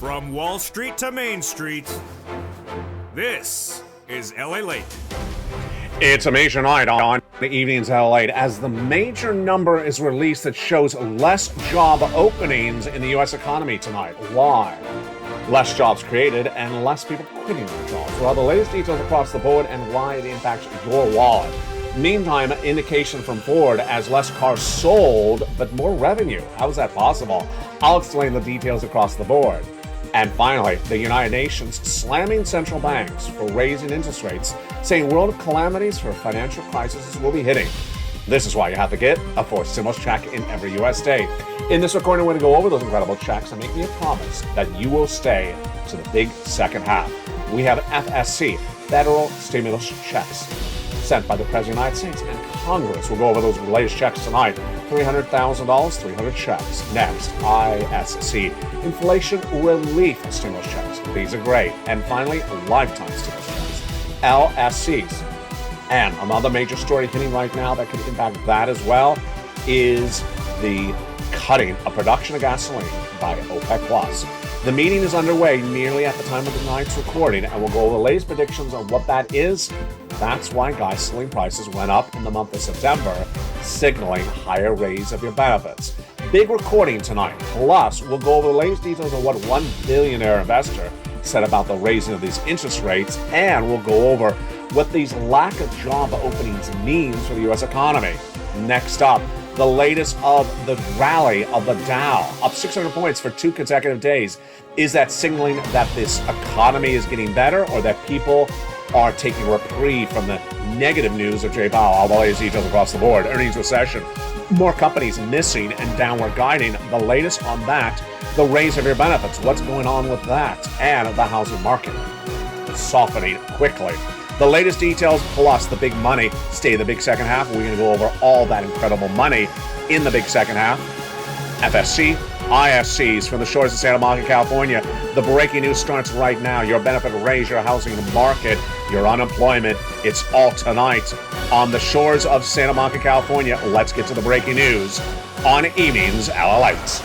From Wall Street to Main Street, this is LA Late. It's a major night on the evening's LA Late as the major number is released that shows less job openings in the U.S. economy tonight. Why? Less jobs created and less people quitting their jobs. Well, the latest details across the board and why it impacts your wallet. Meantime, indication from Ford as less cars sold, but more revenue. How is that possible? I'll explain the details across the board. And finally, the United Nations slamming central banks for raising interest rates, saying world calamities for financial crises will be hitting. This is why you have to get a forced stimulus check in every U.S. state. In this recording, we're going to go over those incredible checks and make me a promise that you will stay to the big second half. We have FSC, federal stimulus checks, sent by the President of the United States and Congress. We'll go over those latest checks tonight. $300,000, 300 checks. Next, ISC, inflation relief stimulus checks. These are great. And finally, lifetime stimulus checks, LSCs. And another major story hitting right now that could impact that as well is the cutting of production of gasoline by OPEC+. The meeting is underway nearly at the time of the night's recording, and we'll go over the latest predictions on what that is. That's why gasoline prices went up in the month of September, signaling higher raise of your benefits. Big recording tonight. Plus, we'll go over the latest details on what one billionaire investor said about the raising of these interest rates, and we'll go over what these lack of job openings means for the U.S. economy. Next up, the latest of the rally of the Dow, up 600 points for 2 consecutive days. Is that signaling that this economy is getting better or that people are taking reprieve from the negative news of Jay Powell? All the latest details across the board. Earnings recession, more companies missing and downward guiding. The latest on that, the raise of your benefits. What's going on with that? And the housing market softening quickly. The latest details plus the big money. Stay the big second half. We're going to go over all that incredible money in the big second half. FSC, ISCs from the shores of Santa Monica, California. The breaking news starts right now. Your benefit raise, your housing market, your unemployment. It's all tonight on the shores of Santa Monica, California. Let's get to the breaking news on Evenings LA Lights.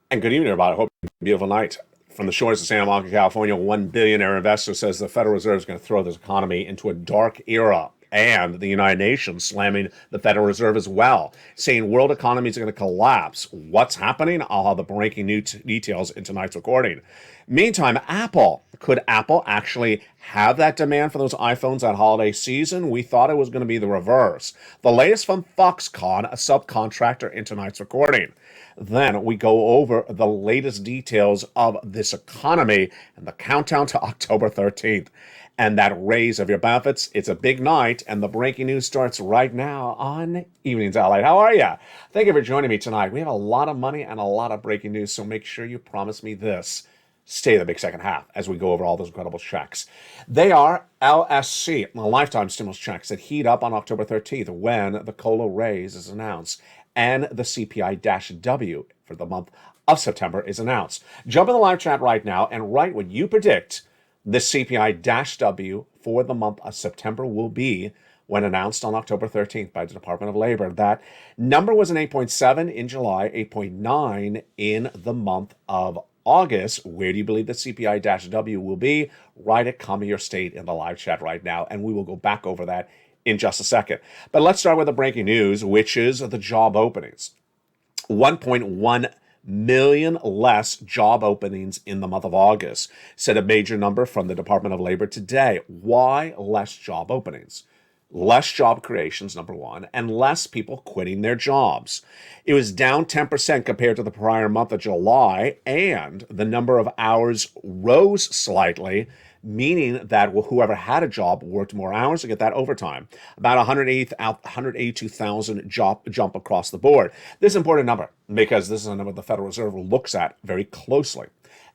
And good evening, everybody. I hope it's a beautiful night. From the shores of Santa Monica, California, one billionaire investor says the Federal Reserve is going to throw this economy into a dark era. And the United Nations slamming the Federal Reserve as well, saying world economies are going to collapse. What's happening? I'll have the breaking new details in tonight's recording. Meantime, Apple. Could Apple actually have that demand for those iPhones that holiday season? We thought it was going to be the reverse. The latest from Foxconn, a subcontractor, in tonight's recording. Then we go over the latest details of this economy and the countdown to October 13th. And that raise of your benefits. It's a big night, and the breaking news starts right now on Evenings LA. How are you? Thank you for joining me tonight. We have a lot of money and a lot of breaking news, so make sure you promise me this. Stay the big second half as we go over all those incredible checks. They are LSC, lifetime stimulus checks that heat up on October 13th when the COLA raise is announced and the CPI-W for the month of September is announced. Jump in the live chat right now and write what you predict the CPI-W for the month of September will be when announced on October 13th by the Department of Labor. That number was an 8.7 in July, 8.9 in the month of August. Where do you believe the CPI-W will be? Write it, comment your state in the live chat right now, and we will go back over that in just a second. But let's start with the breaking news, which is the job openings. 1.1 million less job openings in the month of August, said a major number from the Department of Labor today. Why less job openings? Less job creations, number one, and less people quitting their jobs. It was down 10% compared to the prior month of July, and the number of hours rose slightly meaning that whoever had a job worked more hours to get that overtime. About 182,000 jump across the board. This is an important number because this is a number the Federal Reserve looks at very closely.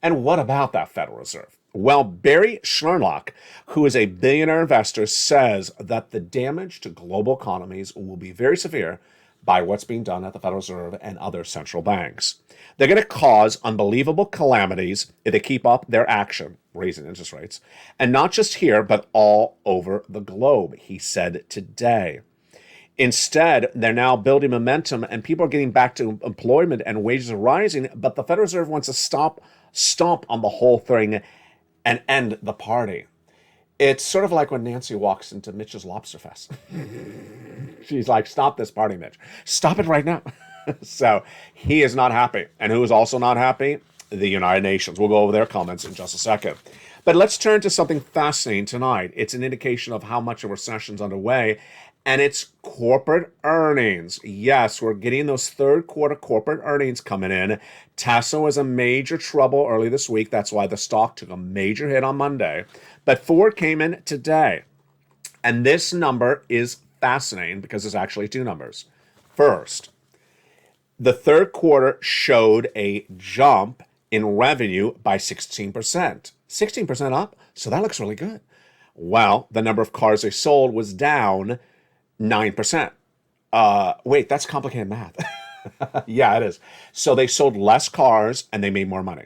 And what about that Federal Reserve? Well, Barry Schnurlock, who is a billionaire investor, says that the damage to global economies will be very severe by what's being done at the Federal Reserve and other central banks. They're going to cause unbelievable calamities if they keep up their action, raising interest rates, and not just here, but all over the globe, he said today. Instead, they're now building momentum and people are getting back to employment and wages are rising, but the Federal Reserve wants to stomp on the whole thing and end the party. It's sort of like when Nancy walks into Mitch's Lobster Fest. She's like, stop this party, Mitch. Stop it right now. So he is not happy. And who is also not happy? The United Nations. We'll go over their comments in just a second. But let's turn to something fascinating tonight. It's an indication of how much a recession's underway, and it's corporate earnings. Yes, we're getting those third quarter corporate earnings coming in. Tesla was in major trouble early this week. That's why the stock took a major hit on Monday. But Ford came in today. And this number is fascinating because there's actually two numbers. First, the third quarter showed a jump in revenue by 16%. 16% up? So that looks really good. Well, the number of cars they sold was down 9%. Wait, that's complicated math. Yeah, it is. So they sold less cars and they made more money.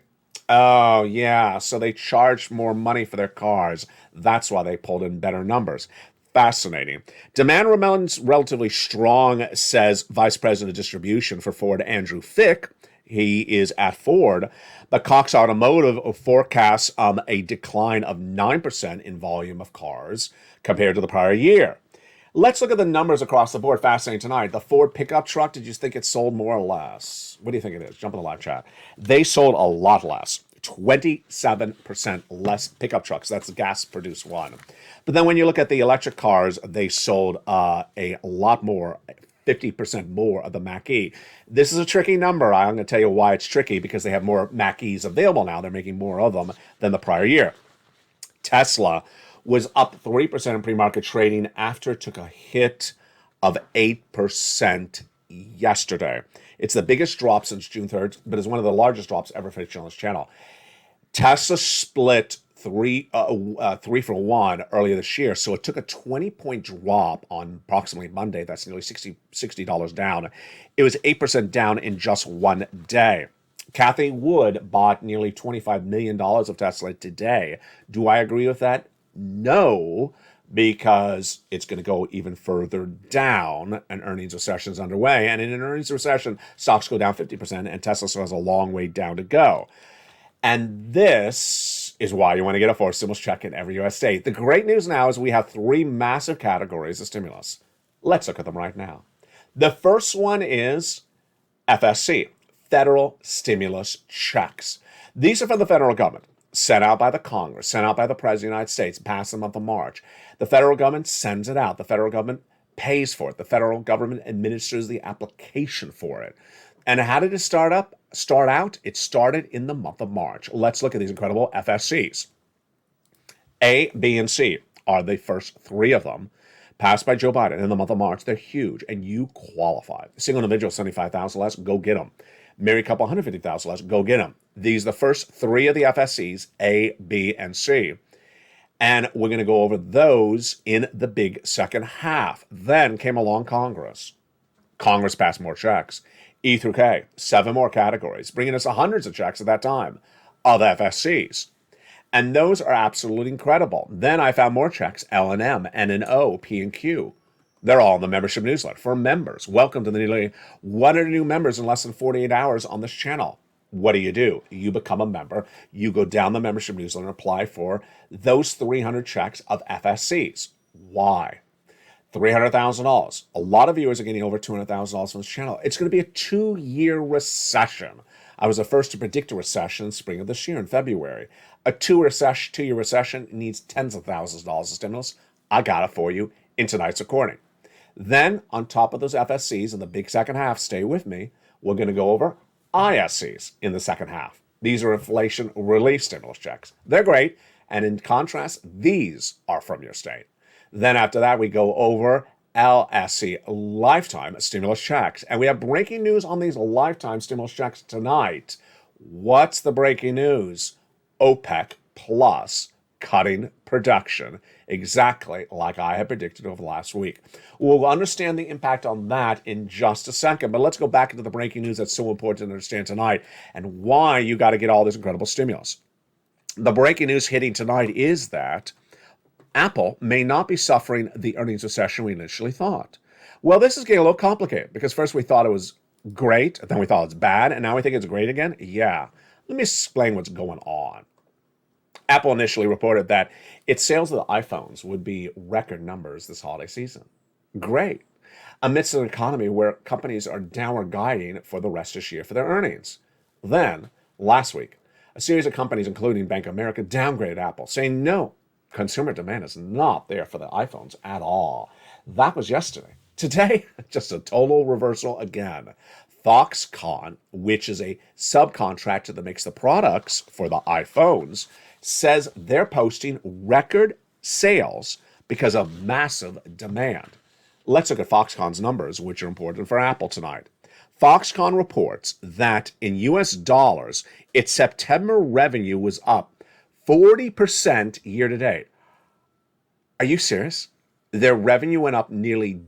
Oh, yeah. So they charged more money for their cars. That's why they pulled in better numbers. Fascinating. Demand remains relatively strong, says Vice President of Distribution for Ford, Andrew Fick. He is at Ford. But Cox Automotive forecasts a decline of 9% in volume of cars compared to the prior year. Let's look at the numbers across the board. Fascinating tonight. The Ford pickup truck, did you think it sold more or less? What do you think it is? Jump in the live chat. They sold a lot less. 27% less pickup trucks. That's the gas-produced one. But then when you look at the electric cars, they sold a lot more, 50% more of the Mach-E. This is a tricky number. I'm going to tell you why it's tricky, because they have more Mach-Es available now. They're making more of them than the prior year. Tesla was up 3% in pre-market trading after it took a hit of 8% yesterday. It's the biggest drop since June 3rd, but it's one of the largest drops ever featured on this channel. Tesla split three for one earlier this year, so it took a 20-point drop on approximately Monday. That's nearly $60 down. It was 8% down in just one day. Kathy Wood bought nearly $25 million of Tesla today. Do I agree with that? No, because it's going to go even further down. An earnings recession is underway. And in an earnings recession, stocks go down 50%, and Tesla still has a long way down to go. And this is why you want to get a fourth stimulus check in every U.S. state. The great news now is we have three massive categories of stimulus. Let's look at them right now. The first one is FSC, federal stimulus checks. These are from the federal government, sent out by the Congress, sent out by the President of the United States, passed the month of March. The federal government sends it out. The federal government pays for it. The federal government administers the application for it. And how did it start out? It started in the month of March. Let's look at these incredible FSCs. A, B, and C are the first three of them, passed by Joe Biden in the month of March. They're huge, and you qualify. Single individual, $75,000 less, go get them. Married couple, $150,000 less, go get them. These are the first three of the FSCs, A, B, and C. And we're going to go over those in the big second half. Then came along Congress. Congress passed more checks. E through K, 7 more categories, bringing us hundreds of checks at that time of FSCs. And those are absolutely incredible. Then I found more checks, L and M, N and O, P and Q. They're all in the membership newsletter for members. Welcome to the nearly 100 new members in less than 48 hours on this channel. What do? You become a member. You go down the membership newsletter and apply for those 300 checks of FSCs. Why? $300,000. A lot of viewers are getting over $200,000 from this channel. It's going to be a 2-year recession. I was the first to predict a recession in spring of this year in February. A 2-year recession needs tens of thousands of dollars of stimulus. I got it for you in tonight's recording. Then, on top of those FSCs in the big second half, stay with me, we're going to go over ISCs in the second half. These are inflation relief stimulus checks. They're great, And in contrast, these are from your state. Then after that, we go over LSC, lifetime stimulus checks. And we have breaking news on these lifetime stimulus checks tonight. What's the breaking news? OPEC Plus cutting production, exactly like I had predicted over the last week. We'll understand the impact on that in just a second, but let's go back into the breaking news that's so important to understand tonight and why you got to get all this incredible stimulus. The breaking news hitting tonight is that Apple may not be suffering the earnings recession we initially thought. Well, this is getting a little complicated because first we thought it was great, then we thought it's bad, and now we think it's great again? Yeah. Let me explain what's going on. Apple initially reported that its sales of the iPhones would be record numbers this holiday season. Great. Amidst an economy where companies are downward guiding for the rest of this year for their earnings. Then, last week, a series of companies, including Bank of America, downgraded Apple, saying no, consumer demand is not there for the iPhones at all. That was yesterday. Today, just a total reversal again. Foxconn, which is a subcontractor that makes the products for the iPhones, says they're posting record sales because of massive demand. Let's look at Foxconn's numbers, which are important for Apple tonight. Foxconn reports that in US dollars, its September revenue was up 40% year to date. Are you serious? Their revenue went up nearly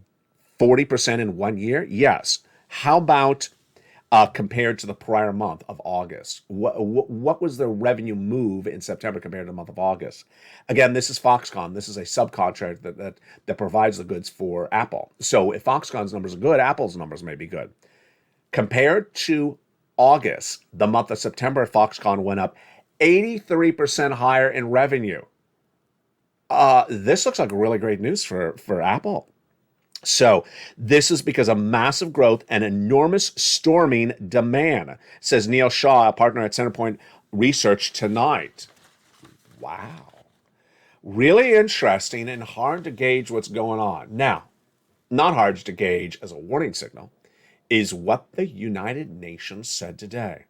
40% in 1 year? Yes. How about compared to the prior month of August? What was the revenue move in September compared to the month of August? Again, this is Foxconn. This is a subcontractor that provides the goods for Apple. So if Foxconn's numbers are good, Apple's numbers may be good. Compared to August, the month of September, Foxconn went up 83% higher in revenue. This looks like really great news for Apple. So this is because of massive growth and enormous storming demand, says Neil Shaw, a partner at Centerpoint Research tonight. Wow. Really interesting and hard to gauge what's going on. Now, not hard to gauge as a warning signal is what the United Nations said today.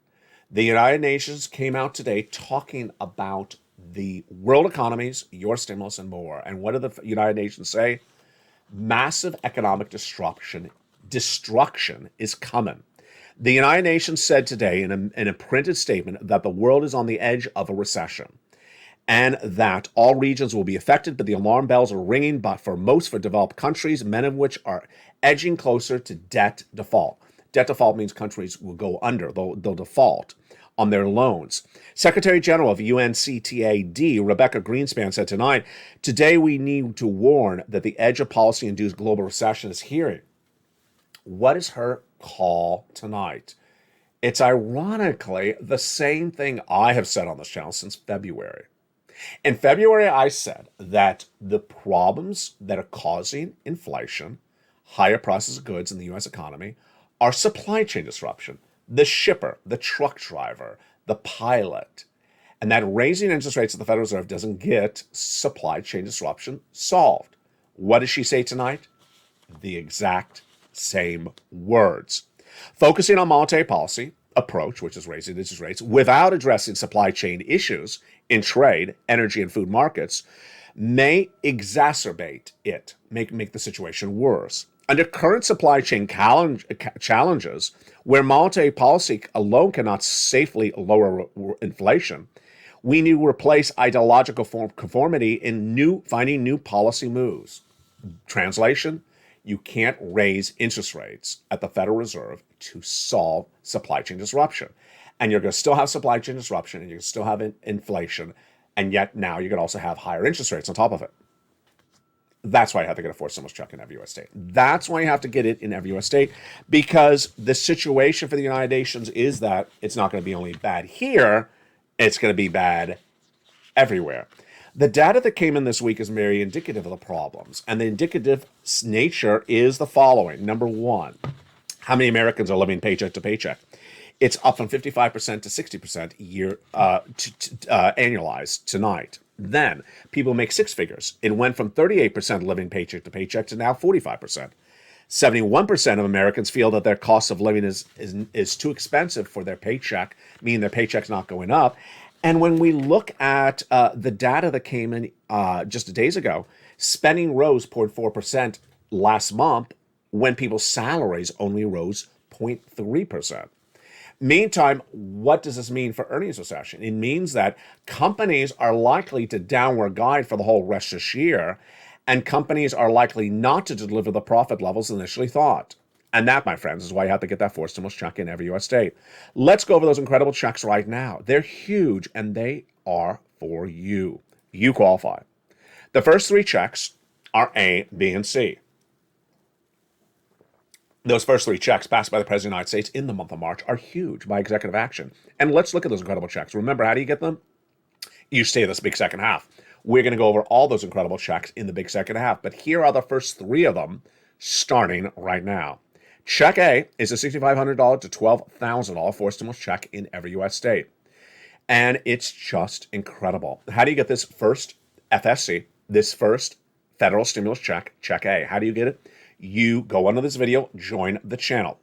The United Nations came out today talking about the world economies, your stimulus, and more. And what did the United Nations say? Massive economic destruction is coming. The United Nations said today in a printed statement that the world is on the edge of a recession and that all regions will be affected, but the alarm bells are ringing, but for developed countries, many of which are edging closer to debt default. Debt default means countries will go under, they'll default on their loans. Secretary General of UNCTAD, Rebecca Greenspan, said tonight, today we need to warn that the edge of policy-induced global recession is here. What is her call tonight? It's ironically the same thing I have said on this channel since February. In February, I said that the problems that are causing inflation, higher prices of goods in the U.S. economy, are supply chain disruption. The shipper, the truck driver, the pilot, and that raising interest rates at the Federal Reserve doesn't get supply chain disruption solved. What does she say tonight? The exact same words. Focusing on monetary policy approach, which is raising interest rates, without addressing supply chain issues in trade, energy, and food markets, may exacerbate it, make the situation worse. Under current supply chain challenges, where monetary policy alone cannot safely lower inflation, we need to replace ideological conformity in finding new policy moves. Translation, you can't raise interest rates at the Federal Reserve to solve supply chain disruption. And you're going to still have supply chain disruption, and you're going to still have inflation, and yet now you're going to also have higher interest rates on top of it. That's why you have to get a forced stimulus check in every U.S. state. That's why you have to get it in every U.S. state, because the situation for the United Nations is that it's not going to be only bad here, it's going to be bad everywhere. The data that came in this week is very indicative of the problems, and the indicative nature is the following. Number one, how many Americans are living paycheck to paycheck? It's up from 55% to 60% annualized tonight. Then people make six figures. It went from 38% living paycheck to paycheck to now 45%. 71% of Americans feel that their cost of living is too expensive for their paycheck, meaning their paycheck's not going up. And when we look at the data that came in just days ago, spending rose 0.4% last month when people's salaries only rose 0.3%. Meantime, what does this mean for earnings recession? It means that companies are likely to downward guide for the whole rest of this year, and companies are likely not to deliver the profit levels initially thought. And that, my friends, is why you have to get that 4 stimulus check in every U.S. state. Let's go over those incredible checks right now. They're huge, and they are for you. You qualify. The first 3 checks are A, B, and C. Those first 3 checks passed by the President of the United States in the month of March are huge by executive action. And let's look at those incredible checks. Remember, how do you get them? You stay this big second half. We're going to go over all those incredible checks in the big second half. But here are the first 3 of them starting right now. Check A is a $6,500 to $12,000 4 stimulus check in every U.S. state. And it's just incredible. How do you get this first FSC, this first federal stimulus check, Check A? How do you get it? You go under this video, join the channel,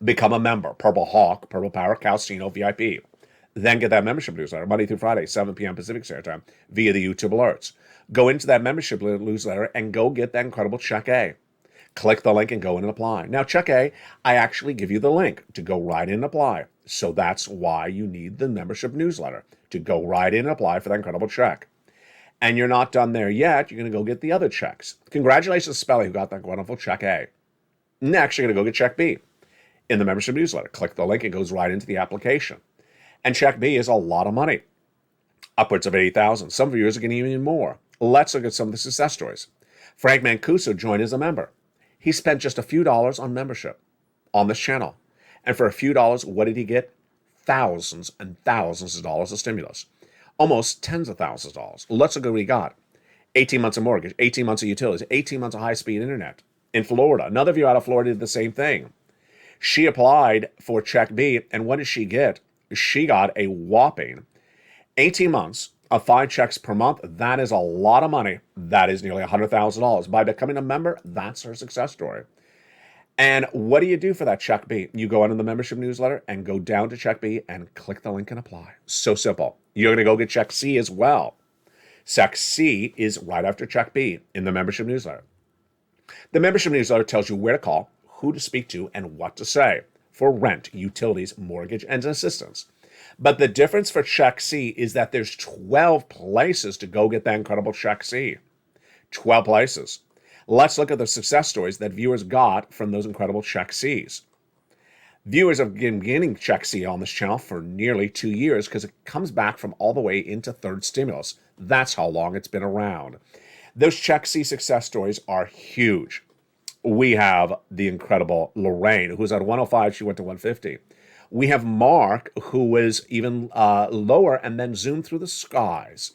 become a member, Purple Hawk, Purple Power, Calcino, VIP. Then get that membership newsletter Monday through Friday, 7 p.m. Pacific Standard Time via the YouTube alerts. Go into that membership newsletter and go get that incredible Check A. Click the link and go in and apply. Now, Check A, I actually give you the link to go right in and apply. So that's why you need the membership newsletter, to go right in and apply for that incredible check. And you're not done there yet. You're going to go get the other checks. Congratulations to Spelly, who got that wonderful Check A. Next, you're going to go get Check B in the membership newsletter. Click the link. It goes right into the application. And Check B is a lot of money, upwards of $80,000. Some viewers are getting even more. Let's look at some of the success stories. Frank Mancuso joined as a member. He spent just a few dollars on membership on this channel. And for a few dollars, what did he get? Thousands and thousands of dollars of stimulus. Almost tens of thousands of dollars. Let's look at what he got. 18 months of mortgage, 18 months of utilities, 18 months of high-speed internet. In Florida, another viewer out of Florida did the same thing. She applied for Check B, and what did she get? She got a whopping 18 months of 5 checks per month. That is a lot of money. That is nearly $100,000. By becoming a member, that's her success story. And what do you do for that Check B? You go into the membership newsletter and go down to Check B and click the link and apply. So simple. You're going to go get Check C as well. Check C is right after Check B in the membership newsletter. The membership newsletter tells you where to call, who to speak to, and what to say for rent, utilities, mortgage, and assistance. But the difference for Check C is that there's 12 places to go get that incredible Check C. 12 places. Let's look at the success stories that viewers got from those incredible Check Cs. Viewers have been getting Check C on this channel for nearly 2 years because it comes back from all the way into third stimulus. That's how long it's been around. Those Check C success stories are huge. We have the incredible Lorraine, who's at 105, she went to 150. We have Mark, who was even lower and then zoomed through the skies.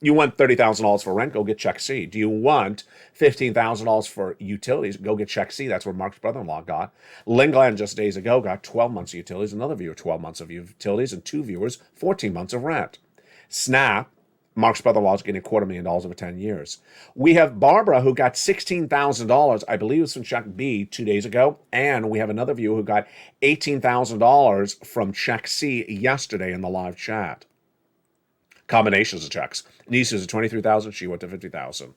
You want $30,000 for rent, go get Check C. Do you want $15,000 for utilities, go get Check C. That's what Mark's brother-in-law got. Lingland just days ago got 12 months of utilities, another viewer 12 months of utilities, and 2 viewers 14 months of rent. Snap, Mark's brother-in-law is getting $250,000 over 10 years. We have Barbara, who got $16,000, I believe it was from Check B 2 days ago, and we have another viewer who got $18,000 from Check C yesterday in the live chat. Combinations of checks. Niece is at $23,000, she went to $50,000.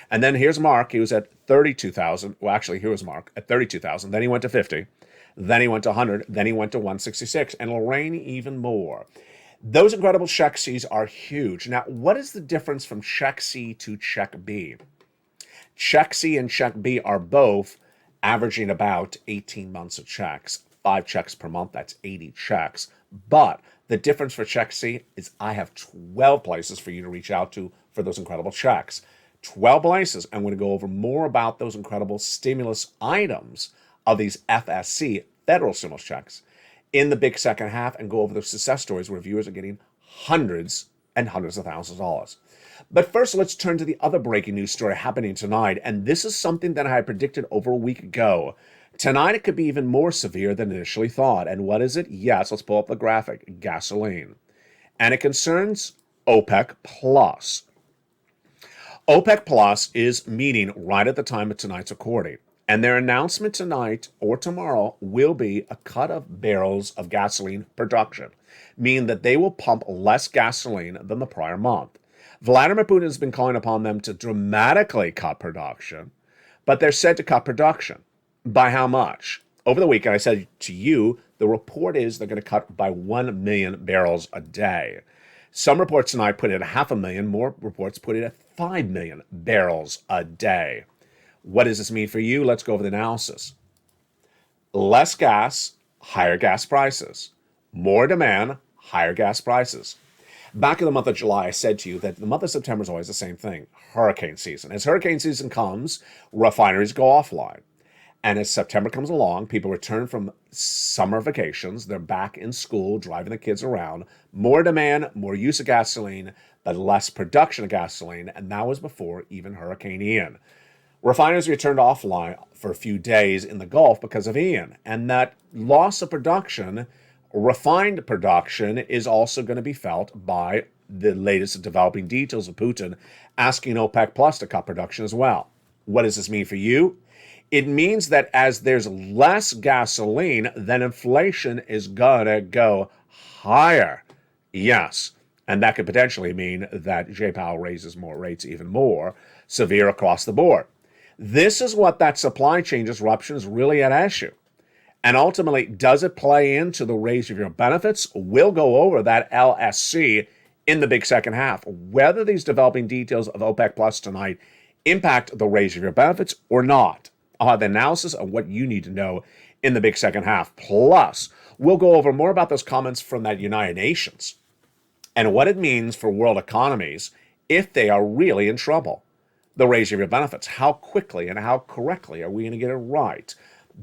And then here's Mark, he was at $32,000. Well, actually, here was Mark at $32,000. Then he went to $50,000. Then he went to $100,000. Then he went to $166,000. And Lorraine even more. Those incredible Check Cs are huge. Now, what is the difference from Check C to Check B? Check C and Check B are both averaging about 18 months of checks. 5 checks per month, that's 80 checks. But the difference for Check C is I have 12 places for you to reach out to for those incredible checks. 12 places. I'm going to go over more about those incredible stimulus items of these FSC, federal stimulus checks, in the big second half and go over the success stories where viewers are getting hundreds and hundreds of thousands of dollars. But first, let's turn to the other breaking news story happening tonight. And this is something that I had predicted over a week ago. Tonight, it could be even more severe than initially thought. And what is it? Yes, let's pull up the graphic. Gasoline. And it concerns OPEC Plus. OPEC Plus is meeting right at the time of tonight's recording. And their announcement tonight or tomorrow will be a cut of barrels of gasoline production, meaning that they will pump less gasoline than the prior month. Vladimir Putin has been calling upon them to dramatically cut production, but they're said to cut production. By how much? Over the weekend, I said to you, the report is they're going to cut by 1 million barrels a day. Some reports tonight put it at 500,000. More reports put it at 5 million barrels a day. What does this mean for you? Let's go over the analysis. Less gas, higher gas prices. More demand, higher gas prices. Back in the month of July, I said to you that the month of September is always the same thing, hurricane season. As hurricane season comes, refineries go offline. And as September comes along, people return from summer vacations. They're back in school, driving the kids around. More demand, more use of gasoline, but less production of gasoline. And that was before even Hurricane Ian. Refineries returned offline for a few days in the Gulf because of Ian. And that loss of production, refined production, is also going to be felt by the latest developing details of Putin asking OPEC Plus to cut production as well. What does this mean for you? It means that as there's less gasoline, then inflation is going to go higher. Yes. And that could potentially mean that Jay Powell raises more rates even more severe across the board. This is what that supply chain disruption is really at issue. And ultimately, does it play into the raise of your benefits? We'll go over that LSC in the big second half. Whether these developing details of OPEC Plus tonight impact the raise of your benefits or not. I'll have the analysis of what you need to know in the big second half. Plus, we'll go over more about those comments from that United Nations and what it means for world economies if they are really in trouble. The raise of your benefits. How quickly and how correctly are we going to get it right?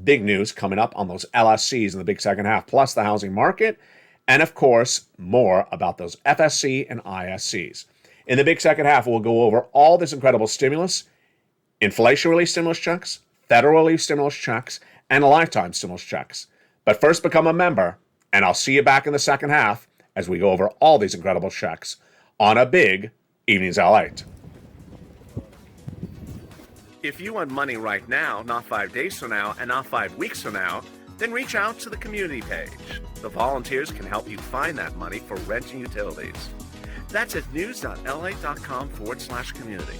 Big news coming up on those LSCs in the big second half, plus the housing market, and of course, more about those FSC and ISCs. In the big second half, we'll go over all this incredible stimulus, inflation relief stimulus checks, federal relief stimulus checks, and lifetime stimulus checks. But first, become a member, and I'll see you back in the second half as we go over all these incredible checks on a big Evenings Late. If you want money right now, not 5 days from now, and not 5 weeks from now, then reach out to the community page. The volunteers can help you find that money for rent and utilities. That's at news.la.com/community.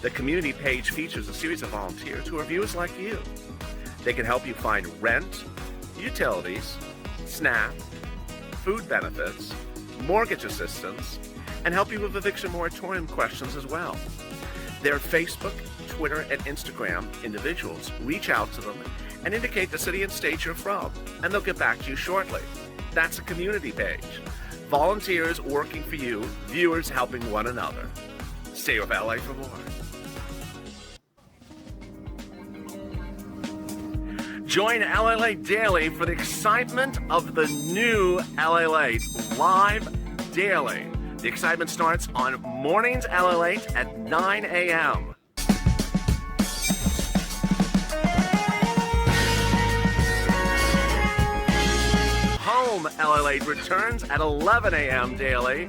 The community page features a series of volunteers who are viewers like you. They can help you find rent, utilities, SNAP, food benefits, mortgage assistance, and help you with eviction moratorium questions as well. Their Facebook, Twitter, and Instagram individuals reach out to them and indicate the city and state you're from, and they'll get back to you shortly. That's a community page. Volunteers working for you, viewers helping one another. Stay with LA for more. Join LA Late Daily for the excitement of the new LA Late live daily. The excitement starts on mornings LA Late at 9 a.m. Home LA Late returns at 11 a.m. daily.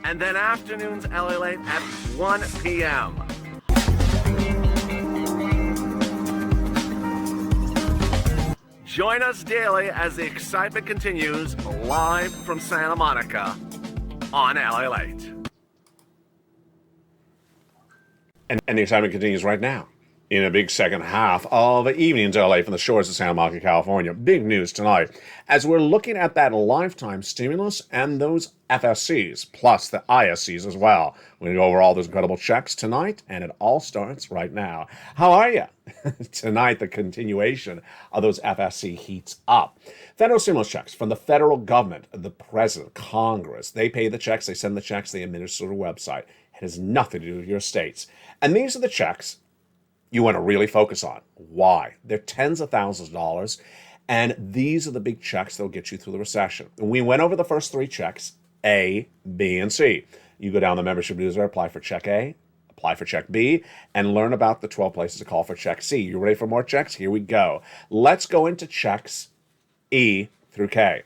And then afternoons LA Late at 1 p.m. Join us daily as the excitement continues live from Santa Monica on LA Late. And the excitement continues right now in a big second half of Evenings LA from the shores of Santa Monica, California. Big news tonight as we're looking at that lifetime stimulus and those FSCs, plus the ISCs as well. We're going to go over all those incredible checks tonight, and it all starts right now. How are you? Tonight, the continuation of those FSC heats up. Federal stimulus checks from the federal government, the president, Congress. They pay the checks, they send the checks, they administer the website. It has nothing to do with your states. And these are the checks you want to really focus on. Why? They're tens of thousands of dollars, and these are the big checks that will get you through the recession. We went over the first three checks, A, B, and C. You go down the membership newsletter, apply for check A, apply for check B, and learn about the 12 places to call for check C. You ready for more checks? Here we go. Let's go into checks E through K.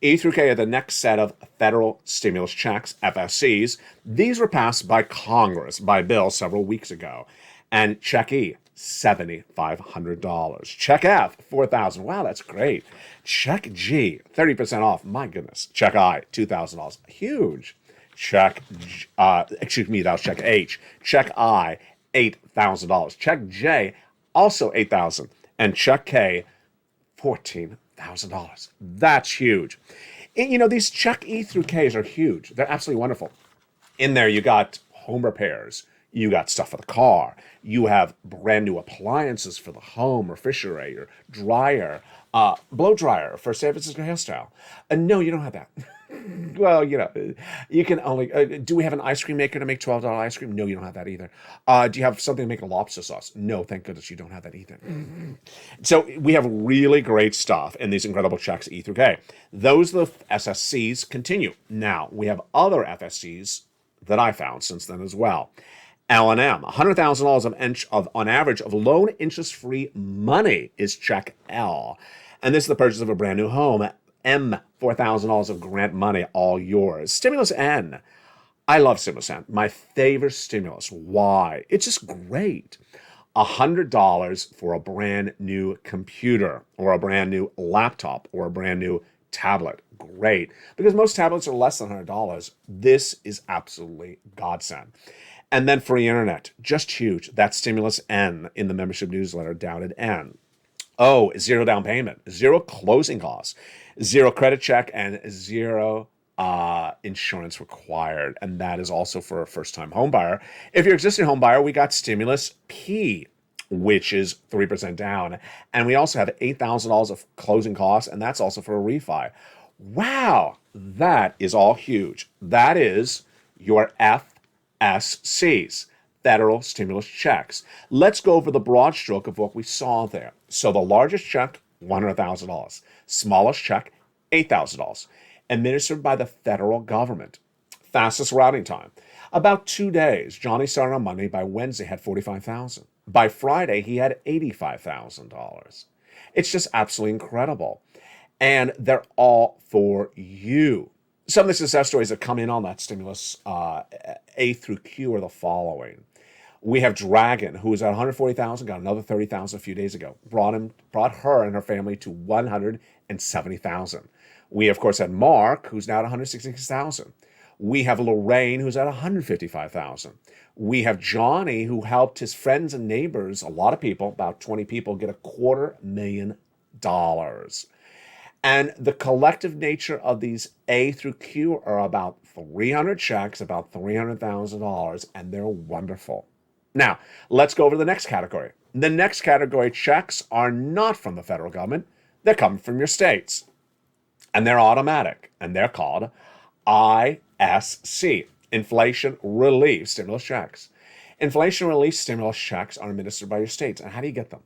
E through K are the next set of federal stimulus checks, FSCs. These were passed by Congress by bill several weeks ago. And Check E, $7,500. Check F, $4,000. Wow, that's great. Check G, 30% off. My goodness. Check I, $2,000. Huge. Check, excuse me, that was Check H. Check I, $8,000. Check J, also $8,000. And Check K, $14,000. That's huge. And, you know, these Check E through Ks are huge. They're absolutely wonderful. In there, you got home repairs. You got stuff for the car. You have brand new appliances for the home, refrigerator, dryer, blow dryer for San Francisco hairstyle. No, you don't have that. Well, you know, you can only, do we have an ice cream maker to make $12 ice cream? No, you don't have that either. Do you have something to make a lobster sauce? No, thank goodness you don't have that either. So we have really great stuff in these incredible checks E through K. Those are the SSCs continue. Now, we have other FSCs that I found since then as well. L&M, $100,000 on average of loan interest-free money is Check L. And this is the purchase of a brand new home. M, $4,000 of grant money, all yours. Stimulus N. I love Stimulus N. My favorite stimulus. Why? It's just great. $100 for a brand new computer or a brand new laptop or a brand new tablet. Great. Because most tablets are less than $100. This is absolutely godsend. And then free internet. Just huge. That's Stimulus N in the membership newsletter down at N. Oh, zero down payment, zero closing costs, zero credit check, and zero insurance required. And that is also for a first-time home buyer. If you're an existing home buyer, we got Stimulus P, which is 3% down. And we also have $8,000 of closing costs, and that's also for a refi. Wow, that is all huge. That is your FSCs. Federal stimulus checks. Let's go over the broad stroke of what we saw there. So the largest check, $100,000. Smallest check, $8,000. Administered by the federal government. Fastest routing time, about 2 days. Johnny started on Monday. By Wednesday, had $45,000. By Friday, he had $85,000. It's just absolutely incredible. And they're all for you. Some of the success stories that come in on that stimulus A through Q are the following. We have Dragon, who was at $140,000, got another $30,000 a few days ago. Brought her and her family to $170,000. We, of course, had Mark, who's now at $166,000. We have Lorraine, who's at $155,000. We have Johnny, who helped his friends and neighbors, a lot of people, about 20 people, get $250,000. And the collective nature of these A through Q are about 300 checks, about $300,000, and they're wonderful. Now, let's go over to the next category. The next category checks are not from the federal government. They're coming from your states. And they're automatic. And they're called ISC, Inflation Relief Stimulus Checks. Inflation Relief Stimulus Checks are administered by your states. And how do you get them?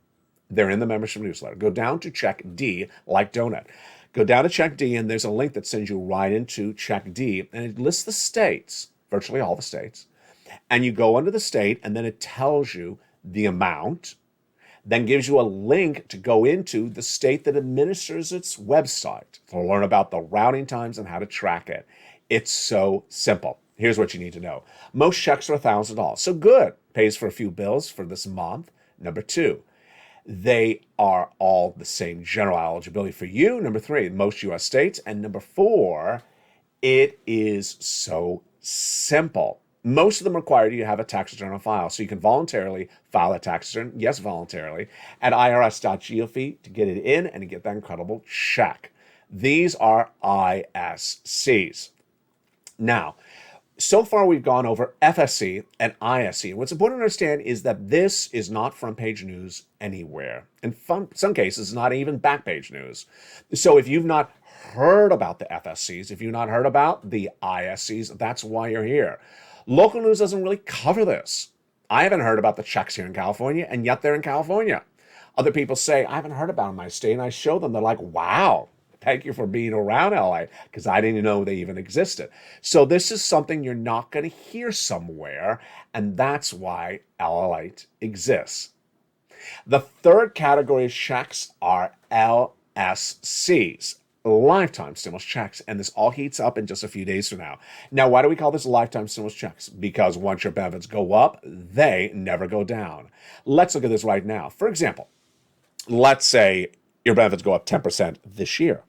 They're in the membership newsletter. Go down to Check D, like donut. Go down to Check D, and there's a link that sends you right into Check D. And it lists the states, virtually all the states. And you go under the state, and then it tells you the amount, then gives you a link to go into the state that administers its website to learn about the routing times and how to track it. It's so simple. Here's what you need to know. Most checks are $1,000. So good. Pays for a few bills for this month. Number two, they are all the same general eligibility for you. Number three, most U.S. states. And number four, it is so simple. Most of them require you to have a tax return on file, so you can voluntarily file a tax return, yes, voluntarily, at irs.gov to get it in and to get that incredible check. These are ISCs. Now, so far we've gone over FSC and ISC. What's important to understand is that this is not front page news anywhere. In some cases, not even back page news. So if you've not heard about the FSCs, if you've not heard about the ISCs, that's why you're here. Local news doesn't really cover this. I haven't heard about the checks here in California, and yet they're in California. Other people say, I haven't heard about them in my state, and I show them. They're like, wow, thank you for being around LA, because I didn't know they even existed. So this is something you're not going to hear somewhere, and that's why LA exists. The third category of checks are LSCs, lifetime stimulus checks, and this all heats up in just a few days from now. Now, why do we call this lifetime stimulus checks? Because once your benefits go up, they never go down. Let's look at this right now. For example, let's say your benefits go up 10% this year.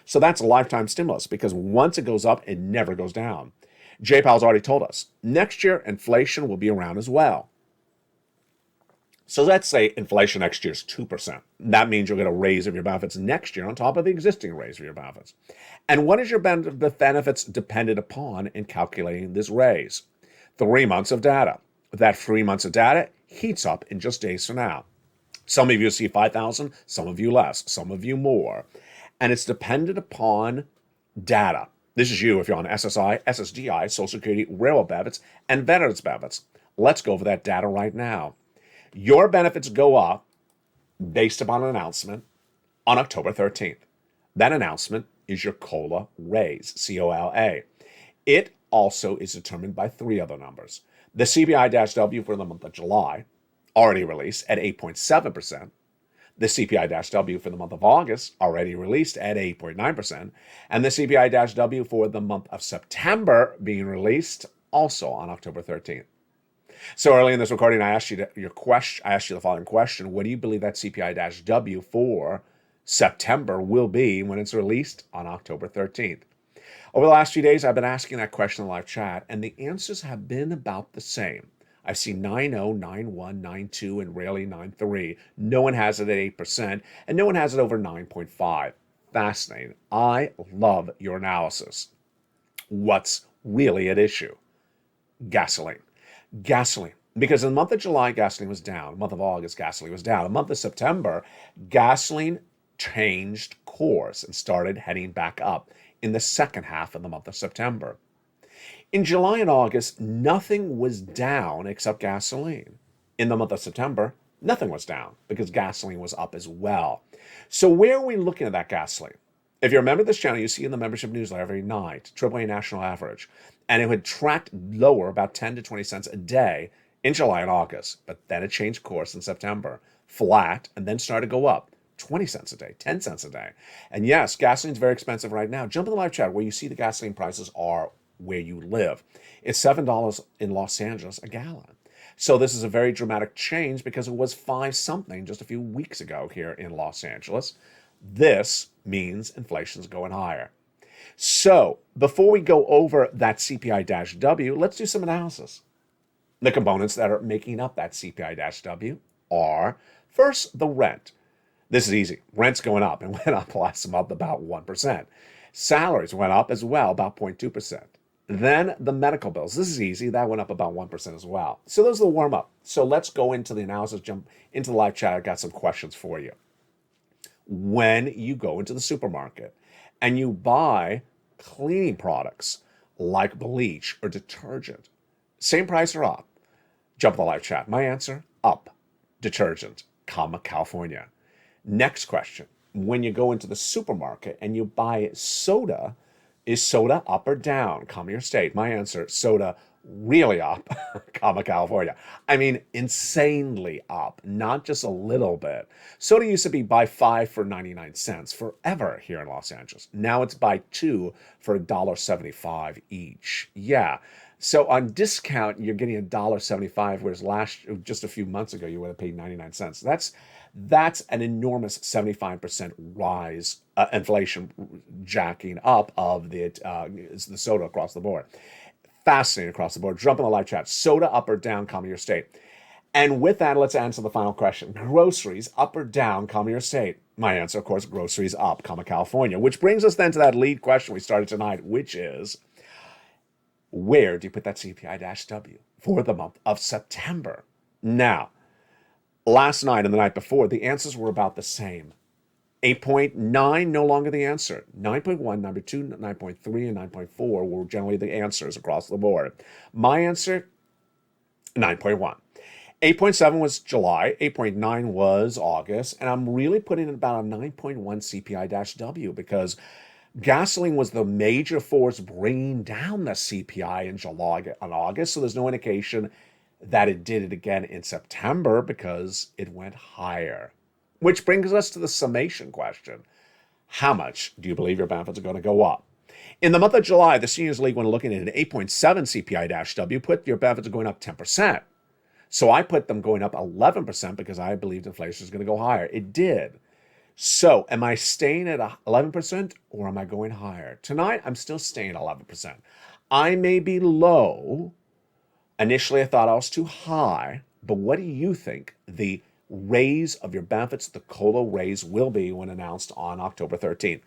So that's a lifetime stimulus because once it goes up, it never goes down. J-Powell's already told us next year inflation will be around as well. So let's say inflation next year is 2%. That means you'll get a raise of your benefits next year on top of the existing raise of your benefits. And what is your benefits dependent upon in calculating this raise? 3 months of data. That 3 months of data heats up in just days from now. Some of you see 5,000, some of you less, some of you more. And it's dependent upon data. This is you if you're on SSI, SSDI, Social Security, Railroad benefits, and Veterans benefits. Let's go over that data right now. Your benefits go up based upon an announcement on October 13th. That announcement is your COLA raise, COLA. It also is determined by 3 other numbers. The CPI-W for the month of July, already released at 8.7%. The CPI-W for the month of August, already released at 8.9%. And the CPI-W for the month of September being released also on October 13th. So early in this recording, I asked you the following question. What do you believe that CPI-W for September will be when it's released on October 13th? Over the last few days, I've been asking that question in the live chat, and the answers have been about the same. I've seen 9.0, 9.1, 9.2, and rarely 9.3. No one has it at 8%, and no one has it over 9.5. Fascinating. I love your analysis. What's really at issue? Gasoline. Gasoline. Because in the month of July, gasoline was down. The month of August, gasoline was down. The month of September, gasoline changed course and started heading back up in the second half of the month of September. In July and August, nothing was down except gasoline. In the month of September, nothing was down because gasoline was up as well. So where are we looking at that gasoline? If you're a member of this channel, you see in the membership newsletter every night, AAA National Average, and it had tracked lower about 10 to 20 cents a day in July and August, but then it changed course in September, flat, and then started to go up 20 cents a day, 10 cents a day. And yes, gasoline's very expensive right now. Jump in the live chat where you see the gasoline prices are where you live. It's $7 in Los Angeles a gallon. So this is a very dramatic change because it was 5 something just a few weeks ago here in Los Angeles. This means inflation's going higher. So before we go over that CPI-W, let's do some analysis. The components that are making up that CPI-W are, first, the rent. This is easy. Rent's going up and went up last month about 1%. Salaries went up as well, about 0.2%. Then the medical bills. This is easy. That went up about 1% as well. So those are the warm-up. So let's go into the analysis, jump into the live chat. I've got some questions for you. When you go into the supermarket and you buy cleaning products like bleach or detergent, same price or up? Jump in the live chat. My answer, up. Detergent, California. Next question. When you go into the supermarket and you buy soda, is soda up or down? Your state. My answer, soda really up, California. I mean, insanely up, not just a little bit. Soda used to be buy 5 for 99 cents forever here in Los Angeles. Now it's buy 2 for $1.75 each. Yeah. So on discount, you're getting $1.75, whereas just a few months ago, you would have paid 99 cents. That's an enormous 75% rise, inflation jacking up of the soda across the board. Fascinating across the board. Jump in the live chat. Soda up or down, your state. And with that, let's answer the final question. Groceries up or down, your state. My answer, of course, groceries up, California. Which brings us then to that lead question we started tonight, which is, where do you put that CPI-W for the month of September? Now, last night and the night before, the answers were about the same. 8.9, no longer the answer. 9.1, 9.2, 9.3, and 9.4 were generally the answers across the board. My answer, 9.1. 8.7 was July, 8.9 was August, and I'm really putting in about a 9.1 CPI-W because gasoline was the major force bringing down the CPI in July and August, so there's no indication that it did it again in September because it went higher. Which brings us to the summation question. How much do you believe your benefits are going to go up? In the month of July, the Seniors League, when looking at an 8.7 CPI-W, put your benefits going up 10%. So I put them going up 11% because I believed inflation is going to go higher. It did. So am I staying at 11% or am I going higher? Tonight, I'm still staying at 11%. I may be low. Initially, I thought I was too high. But what do you think the raise of your benefits, the COLA raise, will be when announced on October 13th?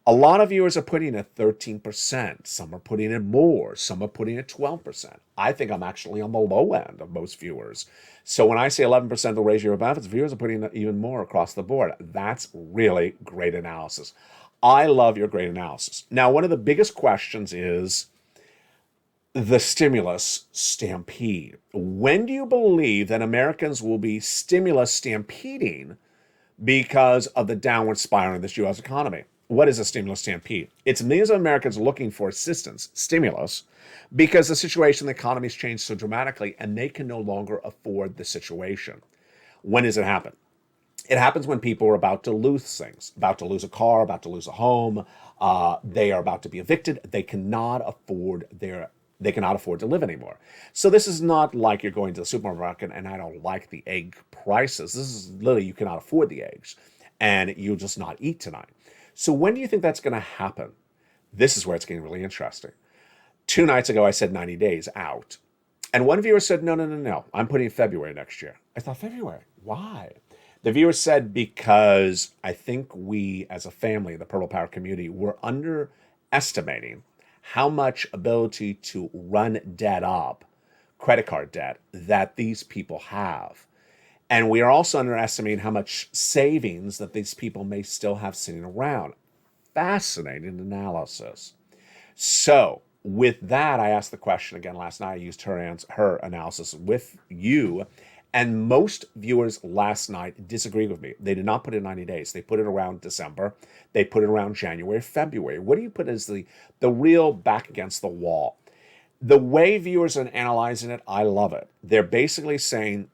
A lot of viewers are putting it 13%. Some are putting it more. Some are putting it 12%. I think I'm actually on the low end of most viewers. So when I say 11% will raise your benefits, viewers are putting it even more across the board. That's really great analysis. I love your great analysis. Now, one of the biggest questions is the stimulus stampede. When do you believe that Americans will be stimulus stampeding because of the downward spiral in this U.S. economy? What is a stimulus stampede? It's millions of Americans looking for assistance, stimulus, because the situation in the economy has changed so dramatically and they can no longer afford the situation. When does it happen? It happens when people are about to lose things, about to lose a car, about to lose a home. They are about to be evicted. They cannot afford to live anymore. So this is not like you're going to the supermarket and I don't like the egg prices. This is literally you cannot afford the eggs and you'll just not eat tonight. So when do you think that's going to happen? This is where it's getting really interesting. 2 nights ago, I said 90 days out. And one viewer said, no. I'm putting February next year. I thought, February? Why? The viewer said, because I think we as a family, the Purple Power community, were underestimating how much ability to run debt up, credit card debt, that these people have. And we are also underestimating how much savings that these people may still have sitting around. Fascinating analysis. So with that, I asked the question again last night. I used her analysis with you. And most viewers last night disagreed with me. They did not put it 90 days. They put it around December. They put it around January, February. What do you put as the real back against the wall? The way viewers are analyzing it, I love it. They're basically saying,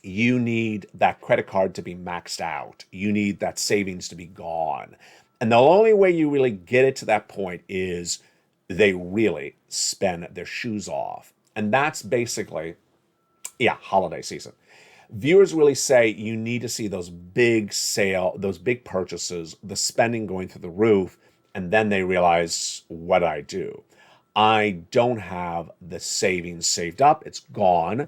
you need that credit card to be maxed out. You need that savings to be gone. And the only way you really get it to that point is they really spend their shoes off. And that's basically, holiday season. Viewers really say you need to see those big purchases, the spending going through the roof, and then they realize, what do I do? I don't have the savings saved up. It's gone.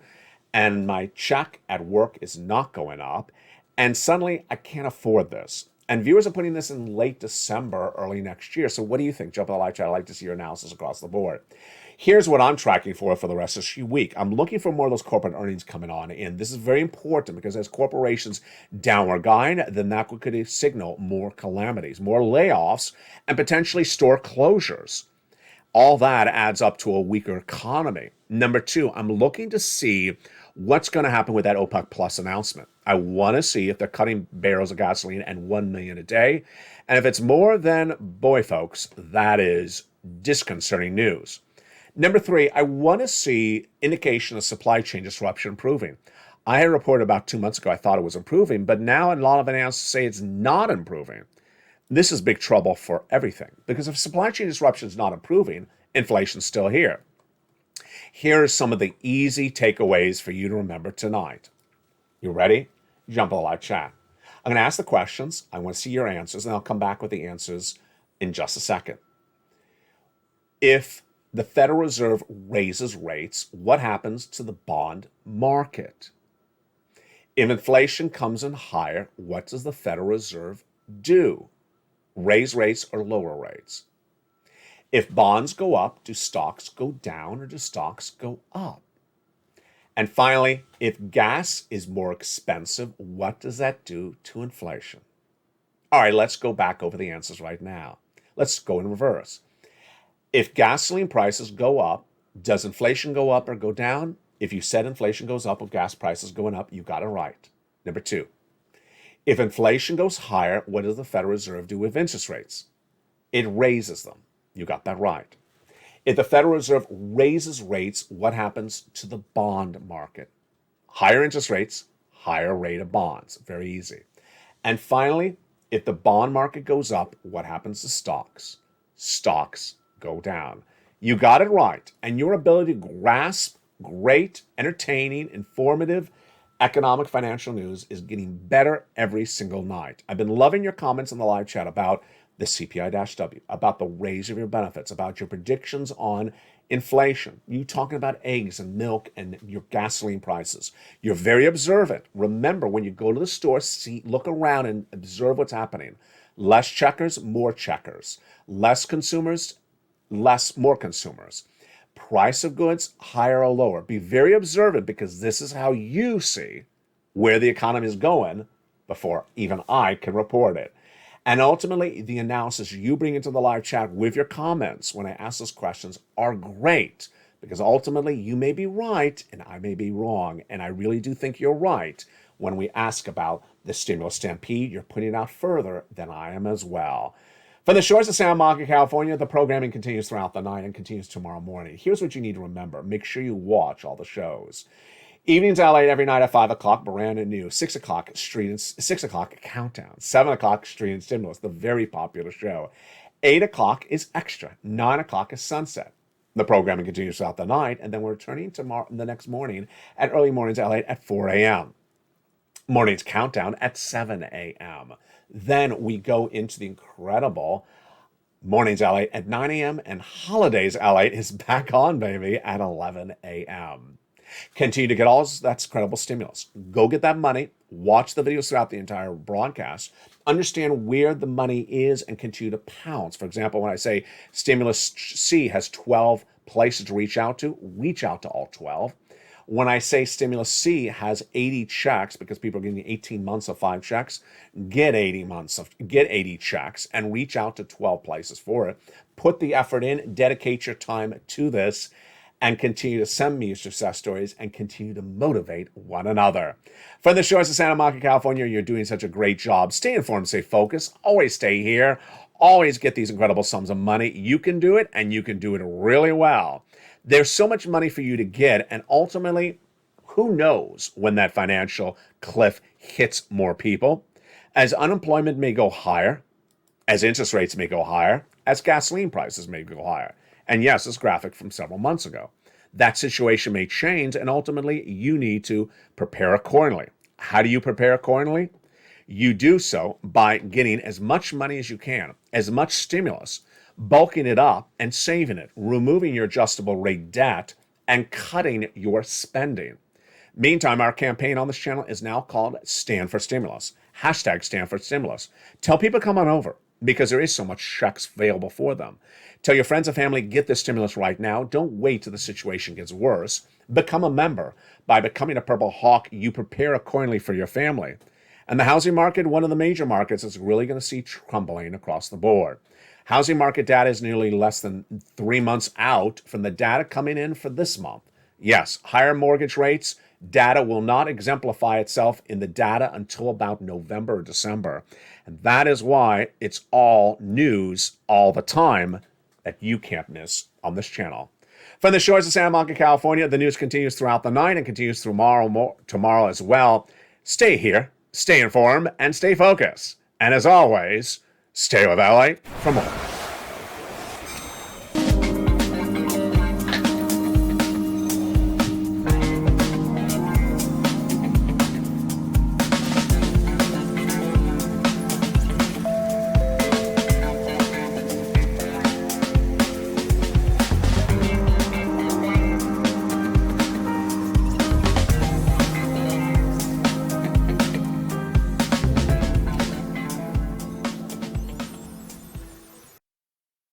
And my check at work is not going up, and suddenly I can't afford this. And viewers are putting this in late December, early next year. So what do you think? Jump on the live chat. I'd like to see your analysis across the board. Here's what I'm tracking for the rest of the week. I'm looking for more of those corporate earnings coming on in. This is very important because as corporations downward guide, then that could signal more calamities, more layoffs, and potentially store closures. All that adds up to a weaker economy. Number 2, I'm looking to see what's going to happen with that OPEC Plus announcement. I want to see if they're cutting barrels of gasoline and 1 million a day. And if it's more, then boy, folks, that is disconcerting news. Number 3, I want to see indication of supply chain disruption improving. I had reported about 2 months ago I thought it was improving, but now a lot of analysts say it's not improving. This is big trouble for everything because if supply chain disruption is not improving, inflation's still here. Here are some of the easy takeaways for you to remember tonight. You ready? Jump on the live chat. I'm going to ask the questions. I want to see your answers, and I'll come back with the answers in just a second. If the Federal Reserve raises rates, what happens to the bond market? If inflation comes in higher, what does the Federal Reserve do? Raise rates or lower rates? If bonds go up, do stocks go down or do stocks go up? And finally, if gas is more expensive, what does that do to inflation? All right, let's go back over the answers right now. Let's go in reverse. If gasoline prices go up, does inflation go up or go down? If you said inflation goes up with gas prices going up, you got it right. Number 2, if inflation goes higher, what does the Federal Reserve do with interest rates? It raises them. You got that right. If the Federal Reserve raises rates, what happens to the bond market? Higher interest rates, higher rate of bonds. Very easy. And finally, If the bond market goes up, what happens to stocks? Stocks go down. You got it right. And your ability to grasp great, entertaining, informative economic financial news is getting better every single night. I've been loving your comments in the live chat about the CPI-W, about the raise of your benefits, about your predictions on inflation, you talking about eggs and milk and your gasoline prices. You're very observant. Remember, when you go to the store, look around and observe what's happening. Less checkers, more checkers. Less consumers, more consumers. Price of goods, higher or lower. Be very observant, because this is how you see where the economy is going before even I can report it. And ultimately, the analysis you bring into the live chat with your comments when I ask those questions are great, because ultimately you may be right and I may be wrong. And I really do think you're right when we ask about the stimulus stampede. You're putting it out further than I am as well. From the shores of Santa Monica, California, the programming continues throughout the night and continues tomorrow morning. Here's what you need to remember. Make sure you watch all the shows. Evenings LA every night at 5 o'clock, brand new. 6 o'clock, Street and 6 o'clock, Countdown. 7 o'clock, Street and Stimulus, the very popular show. 8 o'clock is Extra. 9 o'clock is Sunset. The programming continues throughout the night, and then we're returning tomorrow, the next morning at Early Mornings LA at 4 a.m. Mornings Countdown at 7 a.m. Then we go into the incredible Mornings LA at 9 a.m. and Holidays LA is back on, baby, at 11 a.m. Continue to get all that's credible stimulus. Go get that money. Watch the videos throughout the entire broadcast. Understand where the money is and continue to pounce. For example, when I say Stimulus C has 12 places to reach out to all 12. When I say Stimulus C has 80 checks, because people are getting 18 months of 5 checks, get 80 checks and reach out to 12 places for it. Put the effort in, dedicate your time to this, and continue to send me your success stories and continue to motivate one another. From the shores of Santa Monica, California, you're doing such a great job. Stay informed, stay focused, always stay here, always get these incredible sums of money. You can do it, and you can do it really well. There's so much money for you to get, and ultimately, who knows when that financial cliff hits more people, as unemployment may go higher, as interest rates may go higher, as gasoline prices may go higher. And yes, this graphic from several months ago. That situation may change, and ultimately, you need to prepare accordingly. How do you prepare accordingly? You do so by getting as much money as you can, as much stimulus, bulking it up and saving it, removing your adjustable rate debt, and cutting your spending. Meantime, our campaign on this channel is now called Stand for Stimulus. Hashtag Stand for Stimulus. Tell people to come on over, because there is so much checks available for them. Tell your friends and family, get this stimulus right now. Don't wait till the situation gets worse. Become a member. By becoming a Purple Hawk, you prepare accordingly for your family. And the housing market, one of the major markets, is really going to see crumbling across the board. Housing market data is nearly less than 3 months out from the data coming in for this month. Yes, higher mortgage rates, data will not exemplify itself in the data until about November or December. And that is why it's all news all the time that you can't miss on this channel. From the shores of Santa Monica, California, the news continues throughout the night and continues tomorrow as well. Stay here, stay informed, and stay focused. And as always, stay with LA for more.